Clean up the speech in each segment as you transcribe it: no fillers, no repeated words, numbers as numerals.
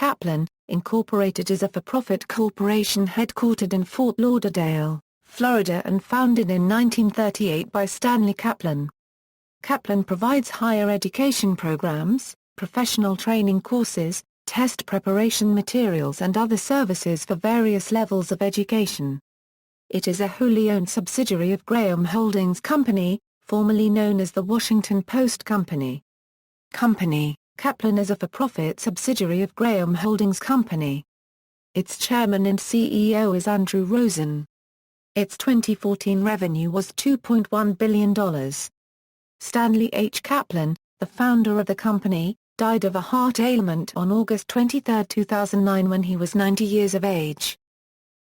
Kaplan, Incorporated is a for-profit corporation headquartered in Fort Lauderdale, Florida and founded in 1938 by Stanley Kaplan. Kaplan provides higher education programs, professional training courses, test preparation materials and other services for various levels of education. It is a wholly owned subsidiary of Graham Holdings Company, formerly known as the Washington Post Company. Kaplan is a for-profit subsidiary of Graham Holdings Company. Its chairman and CEO is Andrew Rosen. Its 2014 revenue was $2.1 billion. Stanley H. Kaplan, the founder of the company, died of a heart ailment on August 23, 2009 when he was 90 years of age.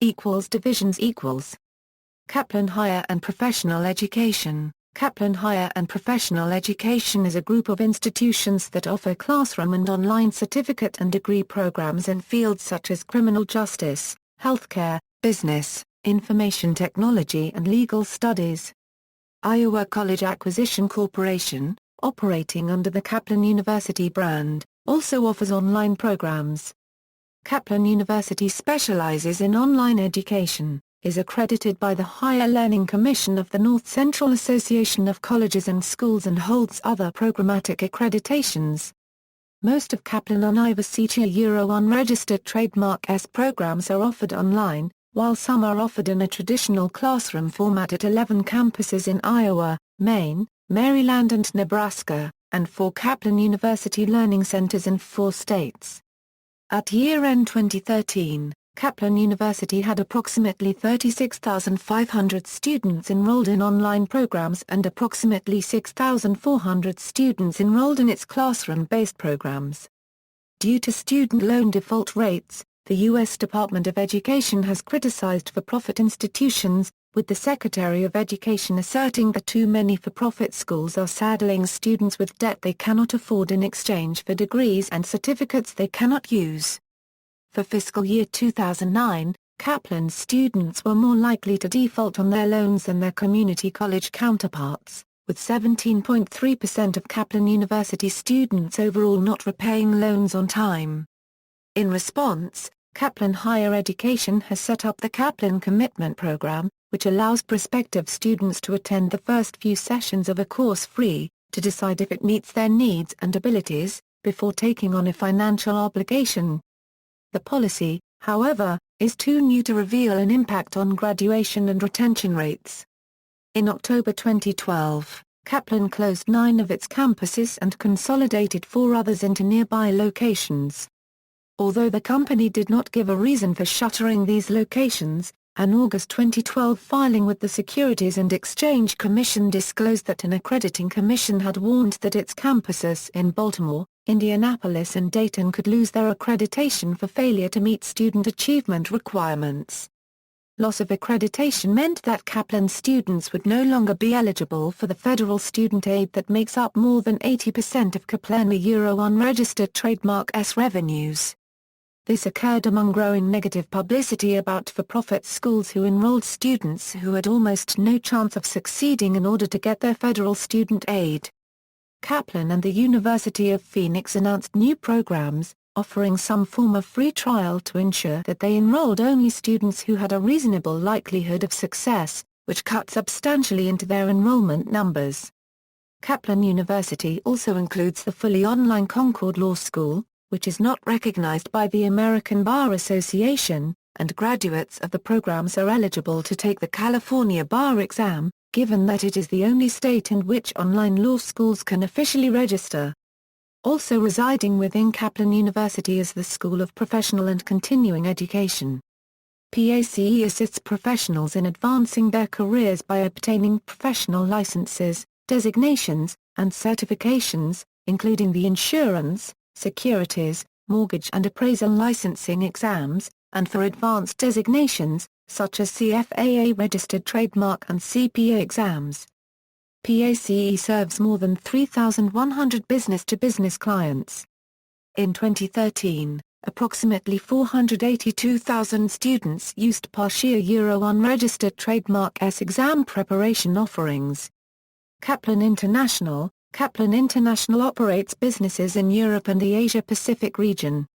Divisions = Kaplan Higher and Professional Education. Kaplan Higher and Professional Education is a group of institutions that offer classroom and online certificate and degree programs in fields such as criminal justice, healthcare, business, information technology and legal studies. Iowa College Acquisition Corporation, operating under the Kaplan University brand, also offers online programs. Kaplan University specializes in online education, is accredited by the Higher Learning Commission of the North Central Association of Colleges and Schools and holds other programmatic accreditations. Most of Kaplan unregistered trademark S programs are offered online, while some are offered in a traditional classroom format at 11 campuses in Iowa, Maine, Maryland and Nebraska, and 4 Kaplan University Learning Centers in 4 states. At year-end 2013, Kaplan University had approximately 36,500 students enrolled in online programs and approximately 6,400 students enrolled in its classroom-based programs. Due to student loan default rates, the U.S. Department of Education has criticized for-profit institutions, with the Secretary of Education asserting that too many for-profit schools are saddling students with debt they cannot afford in exchange for degrees and certificates they cannot use. For fiscal year 2009, Kaplan students were more likely to default on their loans than their community college counterparts, with 17.3% of Kaplan University students overall not repaying loans on time. In response, Kaplan Higher Education has set up the Kaplan Commitment program, which allows prospective students to attend the first few sessions of a course free, to decide if it meets their needs and abilities, before taking on a financial obligation. The policy, however, is too new to reveal an impact on graduation and retention rates. In October 2012, Kaplan closed 9 of its campuses and consolidated 4 others into nearby locations. Although the company did not give a reason for shuttering these locations, an August 2012 filing with the Securities and Exchange Commission disclosed that an accrediting commission had warned that its campuses in Baltimore, Indianapolis and Dayton could lose their accreditation for failure to meet student achievement requirements. Loss of accreditation meant that Kaplan students would no longer be eligible for the federal student aid that makes up more than 80% of Kaplan unregistered trademark S revenues. This occurred among growing negative publicity about for-profit schools who enrolled students who had almost no chance of succeeding in order to get their federal student aid. Kaplan and the University of Phoenix announced new programs, offering some form of free trial to ensure that they enrolled only students who had a reasonable likelihood of success, which cut substantially into their enrollment numbers. Kaplan University also includes the fully online Concord Law School, which is not recognized by the American Bar Association, and graduates of the programs are eligible to take the California Bar exam, given that it is the only state in which online law schools can officially register. Also residing within Kaplan University is the School of Professional and Continuing Education. PACE assists professionals in advancing their careers by obtaining professional licenses, designations, and certifications, including the insurance, securities, mortgage and appraisal licensing exams, and for advanced designations, such as CFAA registered trademark and CPA exams. PACE serves more than 3,100 business-to-business clients. In 2013, approximately 482,000 students used PACE unregistered trademark S exam preparation offerings. Kaplan International operates businesses in Europe and the Asia-Pacific region.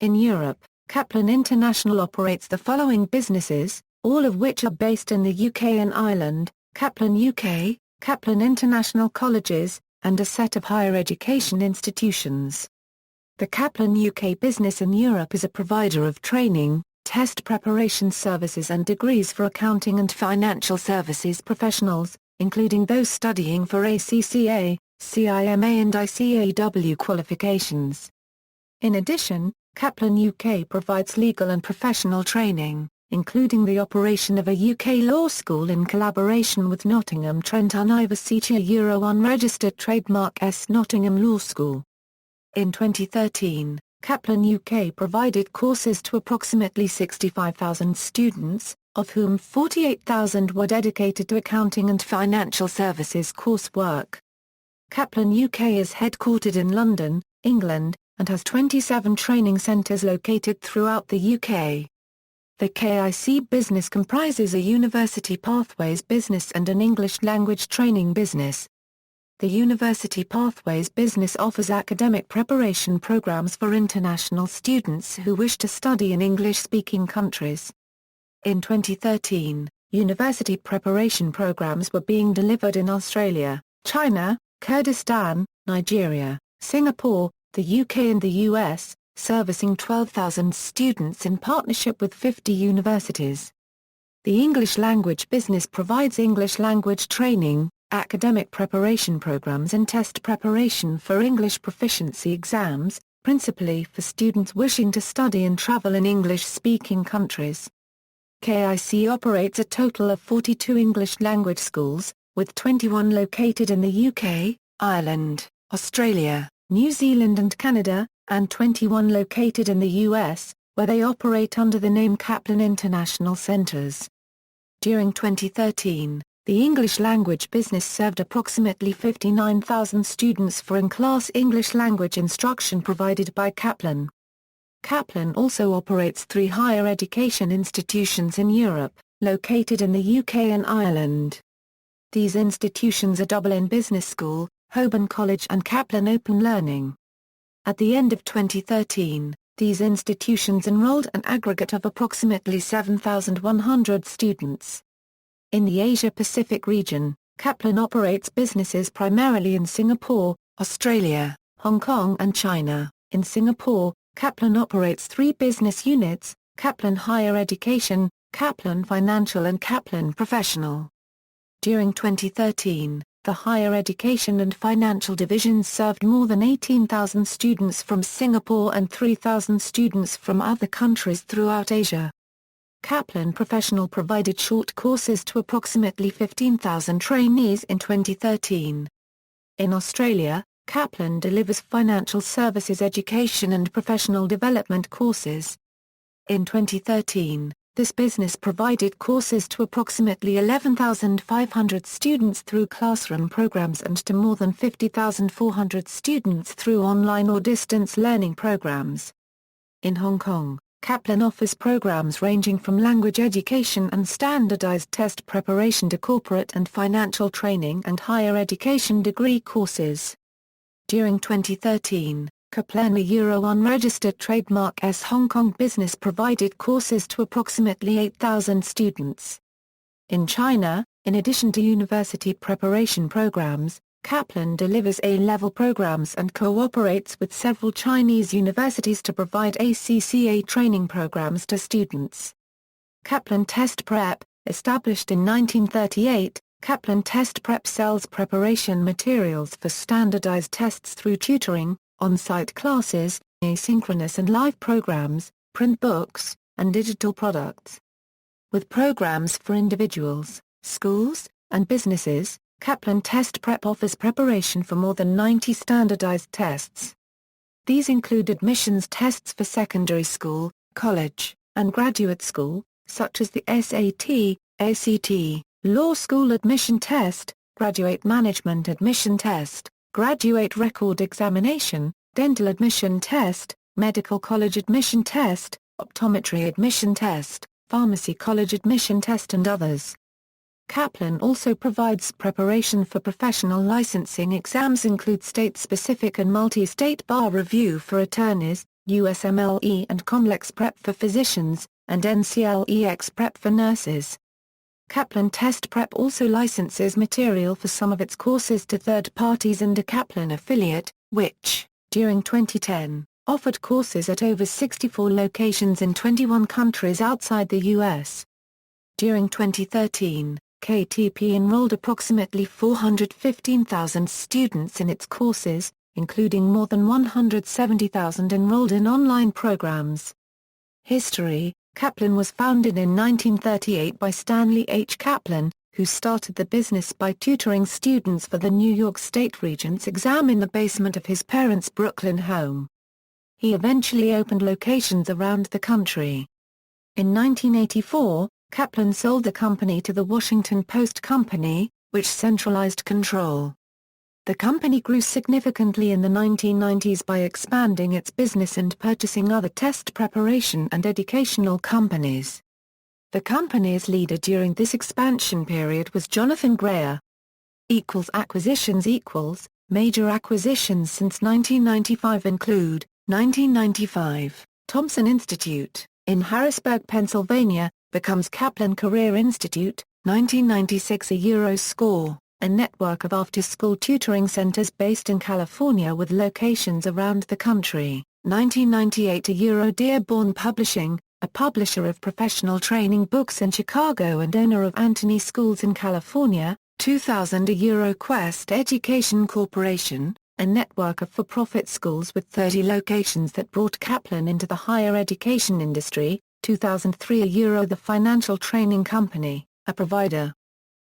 In Europe, Kaplan International operates the following businesses, all of which are based in the UK and Ireland: Kaplan UK, Kaplan International Colleges, and a set of higher education institutions. The Kaplan UK business in Europe is a provider of training, test preparation services and degrees for accounting and financial services professionals, including those studying for ACCA, CIMA and ICAW qualifications. In addition, Kaplan UK provides legal and professional training, including the operation of a UK law school in collaboration with Nottingham Trent University Euro unregistered trademark S Nottingham Law School. In 2013, Kaplan UK provided courses to approximately 65,000 students, of whom 48,000 were dedicated to accounting and financial services coursework. Kaplan UK is headquartered in London, England, and has 27 training centres located throughout the UK. The KIC business comprises a University Pathways business and an English language training business. The University Pathways business offers academic preparation programs for international students who wish to study in English-speaking countries. In 2013, university preparation programs were being delivered in Australia, China, Kurdistan, Nigeria, Singapore, the UK and the US, servicing 12,000 students in partnership with 50 universities. The English language business provides English language training, academic preparation programs and test preparation for English proficiency exams, principally for students wishing to study and travel in English-speaking countries. KIC operates a total of 42 English language schools, with 21 located in the UK, Ireland, Australia, New Zealand and Canada, and 21 located in the US, where they operate under the name Kaplan International Centres. During 2013, the English language business served approximately 59,000 students for in-class English language instruction provided by Kaplan. Kaplan also operates 3 higher education institutions in Europe, located in the UK and Ireland. These institutions are Dublin Business School, Holborn College and Kaplan Open Learning. At the end of 2013, these institutions enrolled an aggregate of approximately 7,100 students. In the Asia-Pacific region, Kaplan operates businesses primarily in Singapore, Australia, Hong Kong and China. In Singapore, Kaplan operates 3 business units: Kaplan Higher Education, Kaplan Financial and Kaplan Professional. During 2013, the higher education and financial divisions served more than 18,000 students from Singapore and 3,000 students from other countries throughout Asia. Kaplan Professional provided short courses to approximately 15,000 trainees in 2013. In Australia, Kaplan delivers financial services education and professional development courses. In 2013, this business provided courses to approximately 11,500 students through classroom programs and to more than 50,400 students through online or distance learning programs. In Hong Kong, Kaplan offers programs ranging from language education and standardized test preparation to corporate and financial training and higher education degree courses. During 2013, Kaplan Euro unregistered trademark S Hong Kong business provided courses to approximately 8,000 students. In China, in addition to university preparation programs, Kaplan delivers A-level programs and cooperates with several Chinese universities to provide ACCA training programs to students. Kaplan Test Prep, established in 1938, Kaplan Test Prep sells preparation materials for standardized tests through tutoring, on-site classes, asynchronous and live programs, print books, and digital products. With programs for individuals, schools, and businesses, Kaplan Test Prep offers preparation for more than 90 standardized tests. These include admissions tests for secondary school, college, and graduate school, such as the SAT, ACT, Law School Admission Test, Graduate Management Admission Test, Graduate Record Examination, Dental Admission Test, Medical College Admission Test, Optometry Admission Test, Pharmacy College Admission Test and others. Kaplan also provides preparation for professional licensing exams include state-specific and multi-state bar review for attorneys, USMLE and COMLEX Prep for physicians, and NCLEX Prep for nurses. Kaplan Test Prep also licenses material for some of its courses to third parties and a Kaplan affiliate, which, during 2010, offered courses at over 64 locations in 21 countries outside the U.S. During 2013, KTP enrolled approximately 415,000 students in its courses, including more than 170,000 enrolled in online programs. History: Kaplan was founded in 1938 by Stanley H. Kaplan, who started the business by tutoring students for the New York State Regents exam in the basement of his parents' Brooklyn home. He eventually opened locations around the country. In 1984, Kaplan sold the company to the Washington Post Company, which centralized control. The company grew significantly in the 1990s by expanding its business and purchasing other test preparation and educational companies. The company's leader during this expansion period was Jonathan Greer. Acquisitions. Major acquisitions since 1995 include: 1995, Thompson Institute, in Harrisburg, Pennsylvania, becomes Kaplan Career Institute. 1996, a EuroScore, a network of after-school tutoring centers based in California with locations around the country. 1998, a Euro Dearborn Publishing, a publisher of professional training books in Chicago and owner of Antony Schools in California. 2000, a EuroQuest Education Corporation, a network of for-profit schools with 30 locations that brought Kaplan into the higher education industry. 2003, a Euro The Financial Training Company, a provider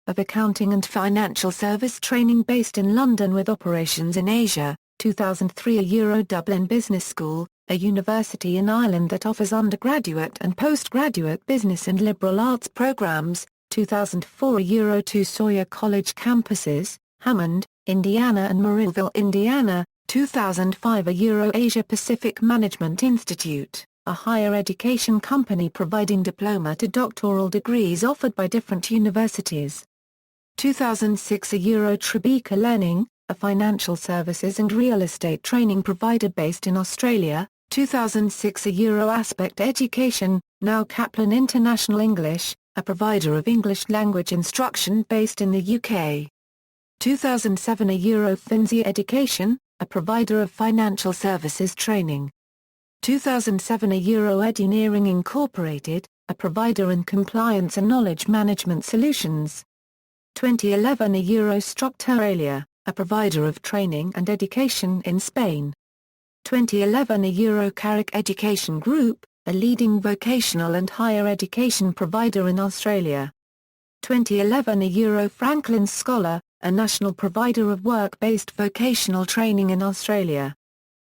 of accounting and financial service training based in London with operations in Asia. 2003, a Euro Dublin Business School, a university in Ireland that offers undergraduate and postgraduate business and liberal arts programs. 2004, a Euro 2 Sawyer College campuses, Hammond, Indiana and Morrillville, Indiana. 2005, a Euro Asia Pacific Management Institute, a higher education company providing diploma to doctoral degrees offered by different universities. 2006, a Euro Tribeca Learning, a financial services and real estate training provider based in Australia. 2006, a Euro Aspect Education, now Kaplan International English, a provider of English language instruction based in the UK. 2007, a Euro Finzi Education, a provider of financial services training. 2007, a Euro Eduneering Incorporated, a provider in compliance and knowledge management solutions. 2011, a Euro Structuralia, a provider of training and education in Spain. 2011, a Euro Carrick Education Group, a leading vocational and higher education provider in Australia. 2011, a Euro Franklin Scholar, a national provider of work-based vocational training in Australia.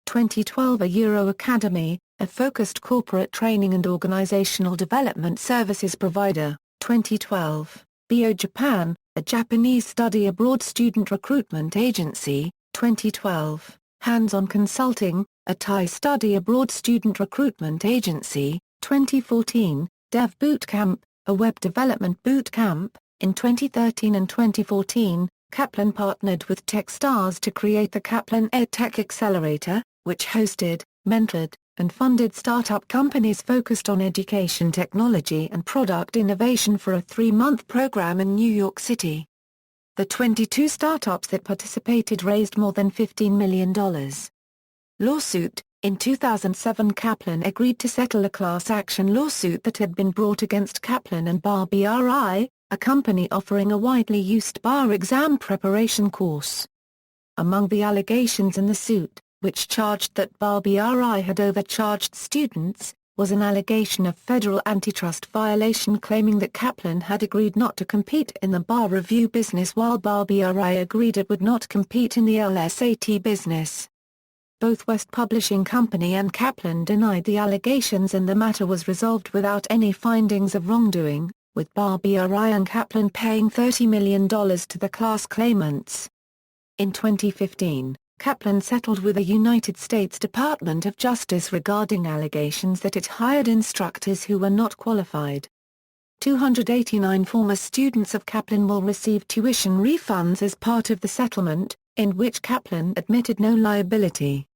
2012, a Euro Academy, a focused corporate training and organizational development services provider. 2012, BO Japan, a Japanese study abroad student recruitment agency. 2012, Hands-on Consulting, a Thai study abroad student recruitment agency. 2014, Dev Bootcamp, a web development bootcamp. In 2013 and 2014, Kaplan partnered with Techstars to create the Kaplan EdTech Accelerator, which hosted, mentored, and funded startup companies focused on education technology and product innovation for a 3-month program in New York City. The 22 startups that participated raised more than $15 million. Lawsuit: in 2007, Kaplan agreed to settle a class action lawsuit that had been brought against Kaplan and Bar BRI, a company offering a widely used bar exam preparation course. Among the allegations in the suit, which charged that Bar BRI had overcharged students, was an allegation of federal antitrust violation claiming that Kaplan had agreed not to compete in the bar review business while Bar BRI agreed it would not compete in the LSAT business. Both West Publishing Company and Kaplan denied the allegations and the matter was resolved without any findings of wrongdoing, with Bar BRI and Kaplan paying $30 million to the class claimants. In 2015, Kaplan settled with the United States Department of Justice regarding allegations that it hired instructors who were not qualified. 289 former students of Kaplan will receive tuition refunds as part of the settlement, in which Kaplan admitted no liability.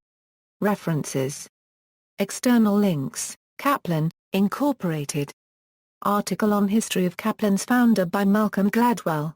References External links: Kaplan, Incorporated. Article on history of Kaplan's founder by Malcolm Gladwell.